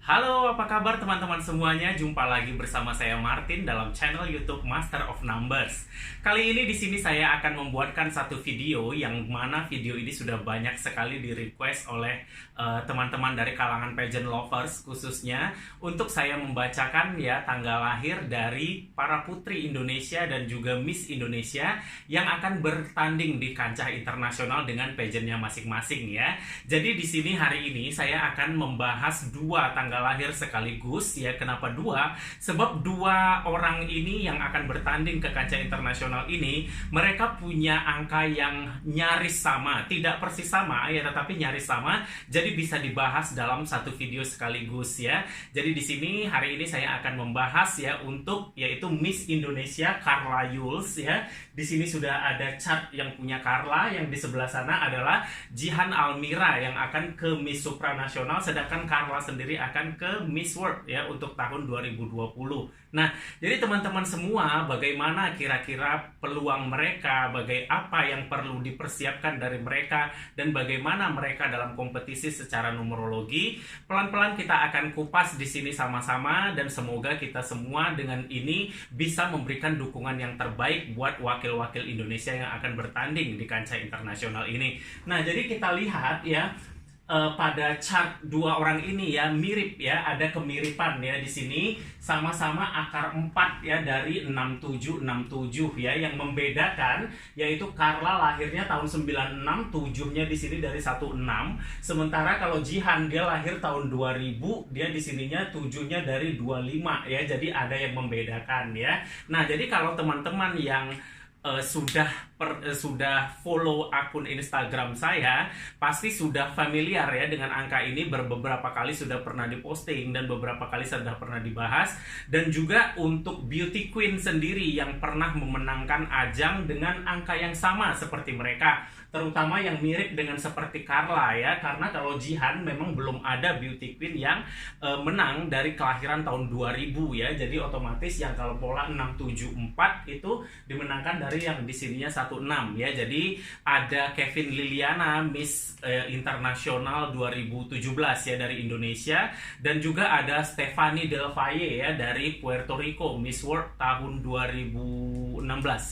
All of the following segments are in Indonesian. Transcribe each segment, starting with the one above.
Halo, apa kabar teman-teman semuanya? Jumpa lagi bersama saya Martin dalam channel YouTube Master of Numbers. Kali ini di sini saya akan membuatkan satu video yang mana video ini sudah banyak sekali di-request oleh teman-teman dari kalangan pageant lovers, khususnya untuk saya membacakan ya tanggal lahir dari para putri Indonesia dan juga Miss Indonesia yang akan bertanding di kancah internasional dengan pageantnya masing-masing ya. Jadi di sini hari ini saya akan membahas dua tanggal lahir sekaligus ya. Kenapa dua? Sebab dua orang ini yang akan bertanding ke kancah internasional ini, mereka punya angka yang nyaris sama, tidak persis sama ya, tetapi nyaris sama. Jadi bisa dibahas dalam satu video sekaligus ya. Jadi di sini hari ini saya akan membahas ya untuk yaitu Miss Indonesia Carla Yules ya. Di sini sudah ada chart yang punya Carla, yang di sebelah sana adalah Jihan Almira yang akan ke Miss Supranasional, sedangkan Carla sendiri akan ke Miss World ya untuk tahun 2020. Nah, jadi teman-teman semua, bagaimana kira-kira peluang mereka, apa yang perlu dipersiapkan dari mereka, dan bagaimana mereka dalam kompetisi secara numerologi. Pelan-pelan kita akan kupas di sini sama-sama, dan semoga kita semua dengan ini bisa memberikan dukungan yang terbaik buat wakil-wakil Indonesia yang akan bertanding di kancah internasional ini. Nah, jadi kita lihat ya, pada chart dua orang ini ya mirip ya, ada kemiripan ya di sini, sama-sama akar 4 ya dari 6767 ya. Yang membedakan yaitu Carla lahirnya tahun 96, 7-nya di sini dari 16, sementara kalau Jihan dia lahir tahun 2000, dia di sininya 7-nya dari 25 ya. Jadi ada yang membedakan ya. Nah, jadi kalau teman-teman yang sudah follow akun Instagram saya, pasti sudah familiar ya dengan angka ini. Beberapa kali sudah pernah diposting dan beberapa kali sudah pernah dibahas. Dan juga untuk beauty queen sendiri yang pernah memenangkan ajang dengan angka yang sama seperti mereka, terutama yang mirip dengan seperti Carla ya. Karena kalau Jihan memang belum ada beauty queen yang menang dari kelahiran tahun 2000 ya. Jadi otomatis yang kalau pola 674 itu dimenangkan dari yang di sininya 16 ya. Jadi ada Kevin Liliana Miss Internasional 2017 ya dari Indonesia, dan juga ada Stephanie Del Valle ya dari Puerto Rico Miss World tahun 2016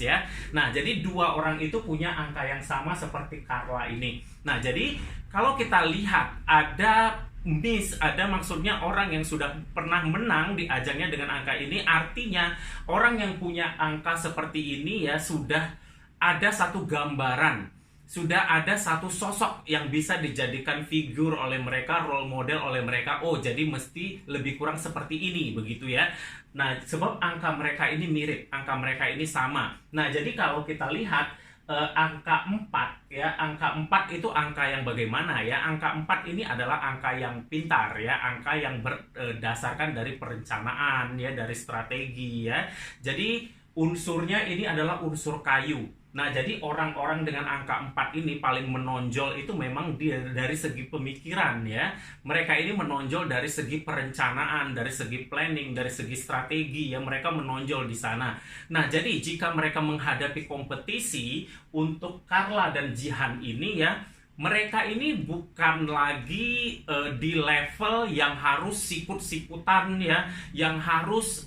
ya. Nah, jadi dua orang itu punya angka yang sama seperti Carla ini. Nah, jadi kalau kita lihat ada Miss, ada maksudnya orang yang sudah pernah menang di ajangnya dengan angka ini, artinya orang yang punya angka seperti ini ya sudah ada satu gambaran, sudah ada satu sosok yang bisa dijadikan figur oleh mereka, role model oleh mereka. Oh, jadi mesti lebih kurang seperti ini begitu ya. Nah, sebab angka mereka ini mirip, angka mereka ini sama. Nah, jadi kalau kita lihat angka 4 ya, angka 4 itu angka yang bagaimana ya? Angka 4 ini adalah angka yang pintar ya, angka yang berdasarkan dari perencanaan ya, dari strategi ya. Jadi unsurnya ini adalah unsur kayu. Nah, jadi orang-orang dengan angka 4 ini paling menonjol itu memang dari segi pemikiran ya. Mereka ini menonjol dari segi perencanaan, dari segi planning, dari segi strategi ya. Mereka menonjol di sana. Nah, jadi jika mereka menghadapi kompetisi untuk Carla dan Jihan ini ya, mereka ini bukan lagi di level yang harus sikut-sikutan ya, yang harus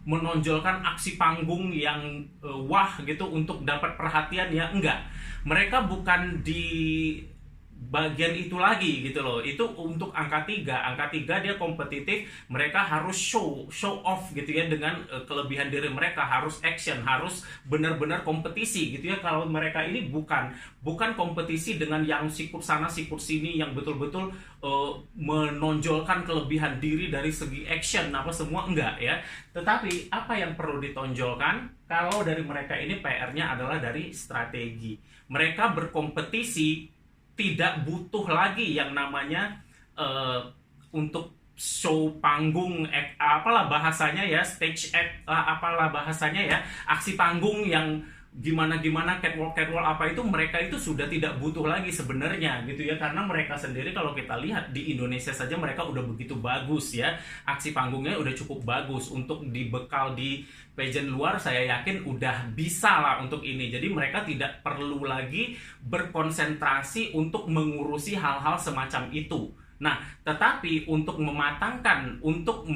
menonjolkan aksi panggung yang wah gitu untuk dapat perhatian ya, enggak. Mereka bukan di bagian itu lagi gitu loh. Itu untuk angka 3. Angka 3 dia kompetitif, mereka harus show off gitu ya dengan kelebihan diri mereka, harus action, harus benar-benar kompetisi gitu ya. Kalau mereka ini bukan kompetisi dengan yang sikut sana sikut sini, yang betul-betul menonjolkan kelebihan diri dari segi action apa semua, enggak ya. Tetapi apa yang perlu ditonjolkan kalau dari mereka ini, PR-nya adalah dari strategi. Mereka berkompetisi tidak butuh lagi yang namanya untuk show panggung, apalah bahasanya ya, stage act, apalah bahasanya ya, aksi panggung yang gimana catwalk apa itu, mereka itu sudah tidak butuh lagi sebenarnya gitu ya. Karena mereka sendiri kalau kita lihat di Indonesia saja mereka udah begitu bagus ya, aksi panggungnya udah cukup bagus. Untuk dibekal di pageant luar saya yakin udah bisa lah untuk ini. Jadi mereka tidak perlu lagi berkonsentrasi untuk mengurusi hal-hal semacam itu Nah, tetapi untuk mematangkan, untuk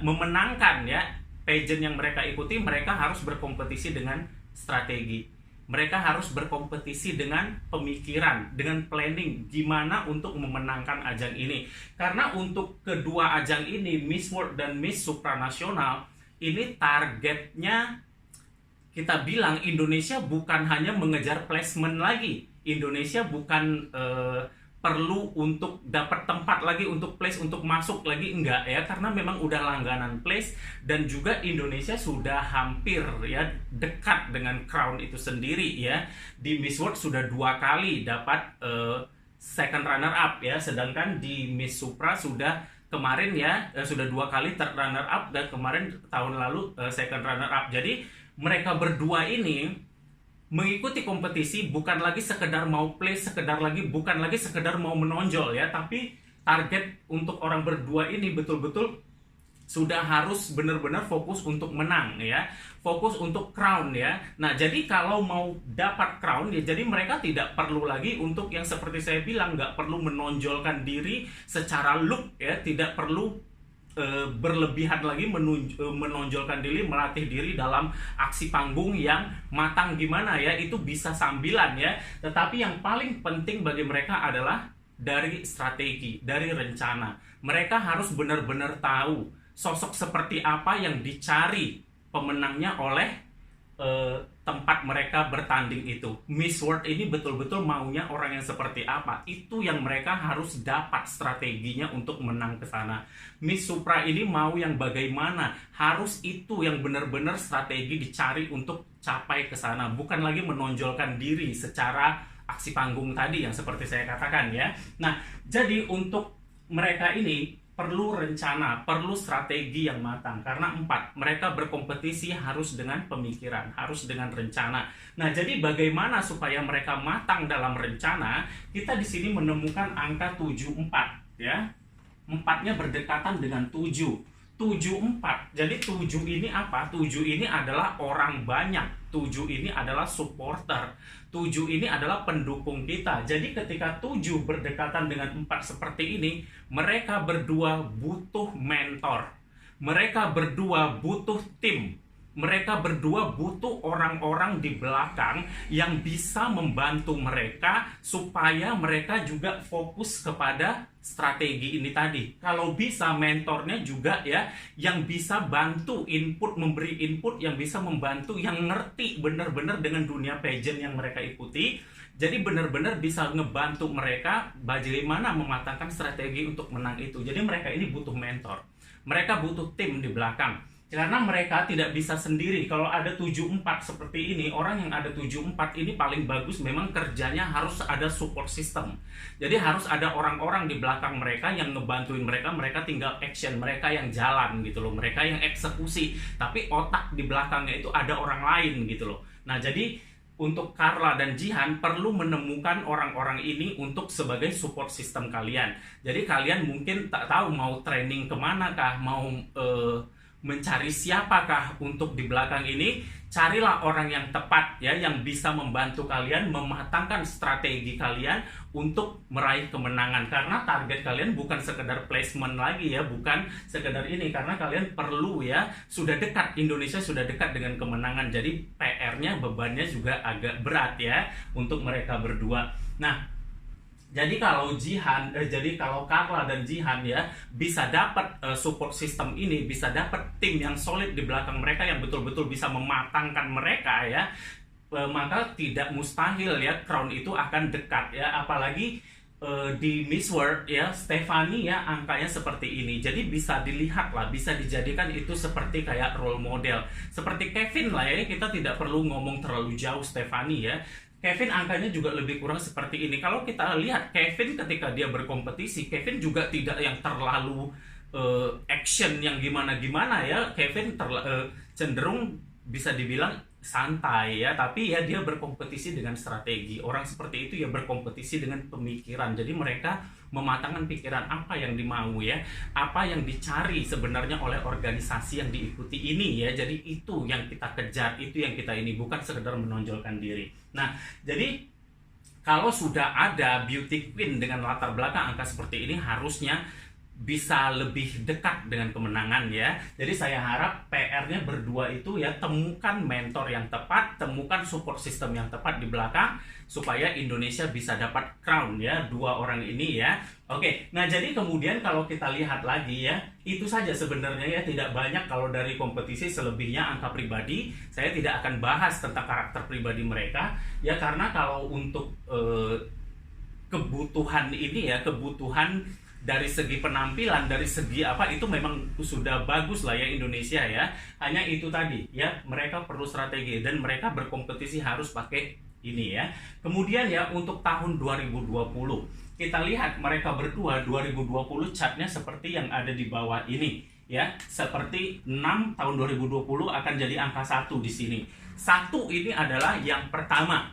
memenangkan ya pageant yang mereka ikuti, mereka harus berkompetisi dengan strategi. Mereka harus berkompetisi dengan pemikiran, dengan planning gimana untuk memenangkan ajang ini. Karena untuk kedua ajang ini, Miss World dan Miss Supranasional, ini targetnya kita bilang Indonesia bukan hanya mengejar placement lagi. Indonesia bukan perlu untuk dapat tempat lagi untuk place, untuk masuk lagi, enggak ya, karena memang udah langganan place, dan juga Indonesia sudah hampir ya dekat dengan crown itu sendiri ya. Di Miss World sudah 2 kali dapat second runner up ya, sedangkan di Miss Supra sudah kemarin ya sudah 2 kali third runner up, dan kemarin tahun lalu second runner up. Jadi mereka berdua ini mengikuti kompetisi bukan lagi sekedar mau play, bukan lagi sekedar mau menonjol ya, tapi target untuk orang berdua ini betul-betul sudah harus benar-benar fokus untuk menang ya, fokus untuk crown ya. Nah, jadi kalau mau dapat crown ya, jadi mereka tidak perlu lagi untuk yang seperti saya bilang, nggak perlu menonjolkan diri secara look ya, tidak perlu berlebihan lagi menonjolkan diri, melatih diri dalam aksi panggung yang matang gimana ya, itu bisa sambilan ya. Tetapi yang paling penting bagi mereka adalah dari strategi, dari rencana. Mereka harus benar-benar tahu sosok seperti apa yang dicari pemenangnya oleh tempat mereka bertanding itu. Miss World ini betul-betul maunya orang yang seperti apa, itu yang mereka harus dapat strateginya untuk menang ke sana. Miss Supra ini mau yang bagaimana, harus itu yang benar-benar strategi dicari untuk capai ke sana, bukan lagi menonjolkan diri secara aksi panggung tadi yang seperti saya katakan ya. Nah, jadi untuk mereka ini perlu rencana, perlu strategi yang matang. Karena 4, mereka berkompetisi harus dengan pemikiran, harus dengan rencana. Nah, jadi bagaimana supaya mereka matang dalam rencana? Kita di sini menemukan angka 74 ya. 4-nya berdekatan dengan 7. 74. Jadi 7 ini apa? 7 ini adalah orang banyak. 7 ini adalah supporter. 7 ini adalah pendukung kita. Jadi ketika 7 berdekatan dengan 4 seperti ini, mereka berdua butuh mentor. Mereka berdua butuh tim. Mereka berdua butuh orang-orang di belakang yang bisa membantu mereka supaya mereka juga fokus kepada strategi ini tadi. Kalau bisa mentornya juga ya, yang bisa bantu input, memberi input, yang bisa membantu, yang ngerti benar-benar dengan dunia pageant yang mereka ikuti. Jadi benar-benar bisa ngebantu mereka bagaimana mematangkan strategi untuk menang itu. Jadi mereka ini butuh mentor. Mereka butuh tim di belakang. Karena mereka tidak bisa sendiri. Kalau ada 74 seperti ini, orang yang ada 74 ini paling bagus memang kerjanya harus ada support system. Jadi harus ada orang-orang di belakang mereka yang ngebantuin mereka, mereka tinggal action, mereka yang jalan gitu loh, mereka yang eksekusi. Tapi otak di belakangnya itu ada orang lain gitu loh. Nah, jadi untuk Carla dan Jihan perlu menemukan orang-orang ini untuk sebagai support system kalian. Jadi kalian mungkin tak tahu mau training kemana kah, mau mencari siapakah untuk di belakang ini. Carilah orang yang tepat ya, yang bisa membantu kalian mematangkan strategi kalian untuk meraih kemenangan. Karena target kalian bukan sekedar placement lagi ya, bukan sekedar ini, karena kalian perlu ya, sudah dekat, Indonesia sudah dekat dengan kemenangan. Jadi PR-nya, bebannya juga agak berat ya untuk mereka berdua. Nah, jadi kalau kalau Carla dan Jihan ya bisa dapat support system ini, bisa dapat tim yang solid di belakang mereka yang betul-betul bisa mematangkan mereka ya, maka tidak mustahil ya crown itu akan dekat ya. Apalagi di Miss World ya, Stephanie ya angkanya seperti ini. Jadi bisa dilihat lah, bisa dijadikan itu seperti kayak role model. Seperti Kevin lah ya, kita tidak perlu ngomong terlalu jauh Stephanie ya. Kevin angkanya juga lebih kurang seperti ini. Kalau kita lihat Kevin ketika dia berkompetisi, Kevin juga tidak yang terlalu action yang gimana-gimana ya. Kevin cenderung bisa dibilang santai ya, tapi ya dia berkompetisi dengan strategi. Orang seperti itu ya berkompetisi dengan pemikiran. Jadi mereka mematangkan pikiran apa yang dimau ya, apa yang dicari sebenarnya oleh organisasi yang diikuti ini ya. Jadi itu yang kita kejar, itu yang kita ini, bukan sekedar menonjolkan diri. Nah, jadi kalau sudah ada beauty queen dengan latar belakang angka seperti ini, harusnya bisa lebih dekat dengan kemenangan ya. Jadi saya harap PR-nya berdua itu ya, temukan mentor yang tepat, temukan support system yang tepat di belakang supaya Indonesia bisa dapat crown ya, dua orang ini ya. Oke, nah jadi kemudian kalau kita lihat lagi ya, itu saja sebenarnya ya, tidak banyak kalau dari kompetisi. Selebihnya angka pribadi, saya tidak akan bahas tentang karakter pribadi mereka ya, karena kalau untuk kebutuhan ini ya, kebutuhan dari segi penampilan, dari segi apa, itu memang sudah bagus lah ya Indonesia ya. Hanya itu tadi ya, mereka perlu strategi dan mereka berkompetisi harus pakai ini ya. Kemudian ya, untuk tahun 2020 kita lihat mereka berdua 2020 chartnya seperti yang ada di bawah ini ya. Seperti 6 tahun 2020 akan jadi angka 1 di sini. 1 ini adalah yang pertama.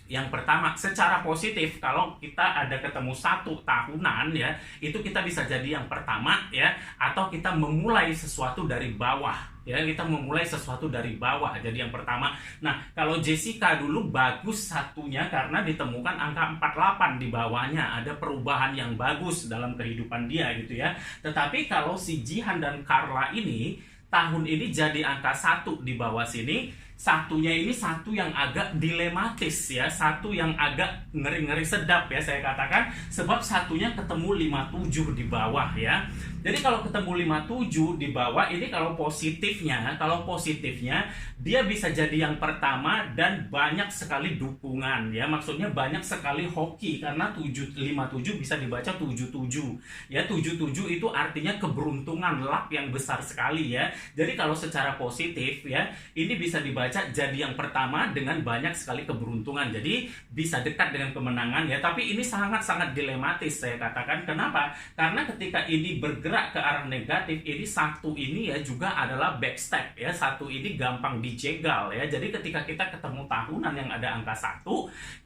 Yang pertama, secara positif kalau kita ada ketemu 1 tahunan ya, itu kita bisa jadi yang pertama ya, atau kita memulai sesuatu dari bawah ya, kita memulai sesuatu dari bawah jadi yang pertama. Nah, kalau Jessica dulu bagus satunya karena ditemukan angka 48 di bawahnya, ada perubahan yang bagus dalam kehidupan dia gitu ya. Tetapi kalau si Jihan dan Carla ini tahun ini jadi angka 1 di bawah sini. Satunya ini satu yang agak dilematis ya, satu yang agak ngeri-ngeri sedap ya saya katakan, sebab satunya ketemu 57 di bawah ya. Jadi kalau ketemu 57 di bawah ini, kalau positifnya dia bisa jadi yang pertama dan banyak sekali dukungan ya, maksudnya banyak sekali hoki karena 57 bisa dibaca 77 ya. 77 itu artinya keberuntungan, luck yang besar sekali ya. Jadi kalau secara positif ya, ini bisa dibaca jadi yang pertama dengan banyak sekali keberuntungan, jadi bisa dekat dengan kemenangan ya. Tapi ini sangat-sangat dilematis saya katakan. Kenapa? Karena ketika ini bergerak ke arah negatif, ini 1 ini ya juga adalah backstep ya, 1 ini gampang dijegal ya. Jadi ketika kita ketemu tahunan yang ada angka 1,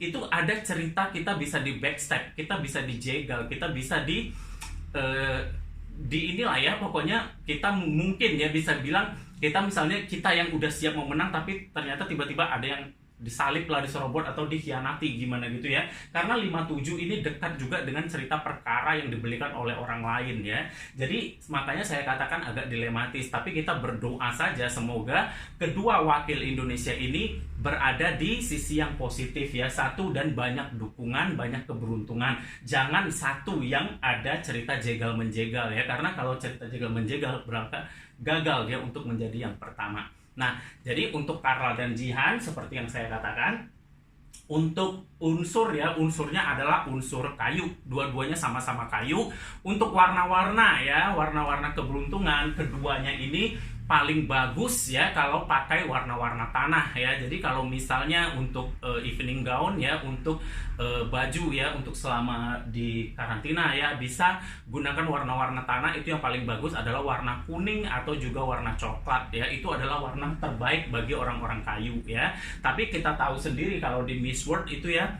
itu ada cerita kita bisa di backstep, kita bisa dijegal, kita bisa di inilah ya, pokoknya kita mungkin ya bisa bilang, kita misalnya kita yang udah siap mau menang tapi ternyata tiba-tiba ada yang disalip lah, diserobot atau dikhianati gimana gitu ya. Karena 57 ini dekat juga dengan cerita perkara yang dibelikan oleh orang lain ya. Jadi makanya saya katakan agak dilematis, tapi kita berdoa saja semoga kedua wakil Indonesia ini berada di sisi yang positif ya, 1 dan banyak dukungan, banyak keberuntungan. Jangan 1 yang ada cerita jegal menjegal ya, karena kalau cerita jegal menjegal berarti gagal dia untuk menjadi yang pertama. Nah, jadi untuk Carla dan Jihan seperti yang saya katakan, untuk unsur ya, unsurnya adalah unsur kayu, dua-duanya sama-sama kayu. Untuk warna-warna ya, warna-warna keberuntungan, keduanya ini paling bagus ya kalau pakai warna-warna tanah ya. Jadi kalau misalnya untuk evening gown ya, untuk baju ya, untuk selama di karantina ya, bisa gunakan warna-warna tanah. Itu yang paling bagus adalah warna kuning atau juga warna coklat ya. Itu adalah warna terbaik bagi orang-orang kayu ya. Tapi kita tahu sendiri kalau di Miss World itu ya,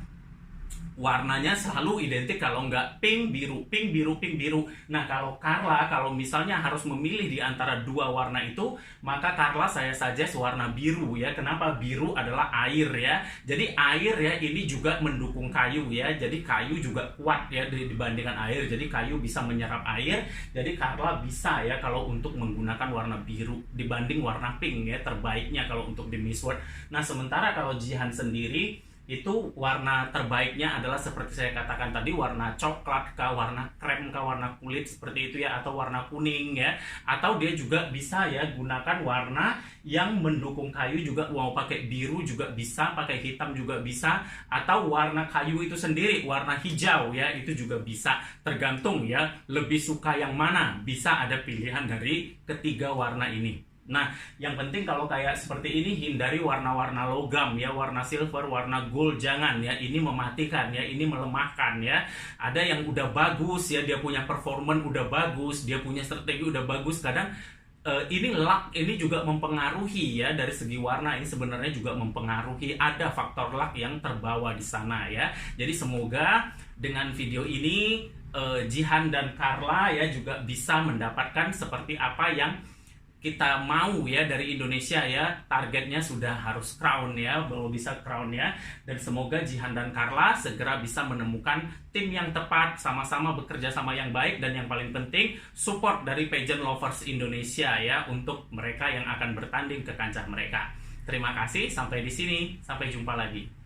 warnanya selalu identik, kalau nggak pink biru, pink biru, pink biru. Nah kalau Carla, kalau misalnya harus memilih di antara 2 warna itu, maka Carla saya suggest warna biru ya. Kenapa? Biru adalah air ya. Jadi air ya, ini juga mendukung kayu ya. Jadi kayu juga kuat ya dibandingkan air. Jadi kayu bisa menyerap air. Jadi Carla bisa ya kalau untuk menggunakan warna biru dibanding warna pink ya, terbaiknya kalau untuk di Miss World. Nah sementara kalau Jihan sendiri, itu warna terbaiknya adalah seperti saya katakan tadi, warna coklat kah, warna krem kah, warna kulit seperti itu ya, atau warna kuning ya. Atau dia juga bisa ya gunakan warna yang mendukung kayu juga, mau pakai biru juga bisa, pakai hitam juga bisa, atau warna kayu itu sendiri warna hijau ya, itu juga bisa, tergantung ya lebih suka yang mana, bisa ada pilihan dari ketiga warna ini. Nah, yang penting kalau kayak seperti ini, hindari warna-warna logam ya, warna silver, warna gold, jangan ya, ini mematikan ya, ini melemahkan ya. Ada yang udah bagus ya, dia punya performance udah bagus, dia punya strategi udah bagus, kadang ini luck ini juga mempengaruhi ya, dari segi warna ini sebenarnya juga mempengaruhi, ada faktor luck yang terbawa di sana ya. Jadi semoga dengan video ini Jihan dan Carla ya juga bisa mendapatkan seperti apa yang kita mau ya dari Indonesia ya, targetnya sudah harus crown ya, kalau bisa crown ya. Dan semoga Jihan dan Carla segera bisa menemukan tim yang tepat, sama-sama bekerja sama yang baik, dan yang paling penting support dari pageant lovers Indonesia ya untuk mereka yang akan bertanding ke kancah mereka. Terima kasih, sampai di sini, sampai jumpa lagi.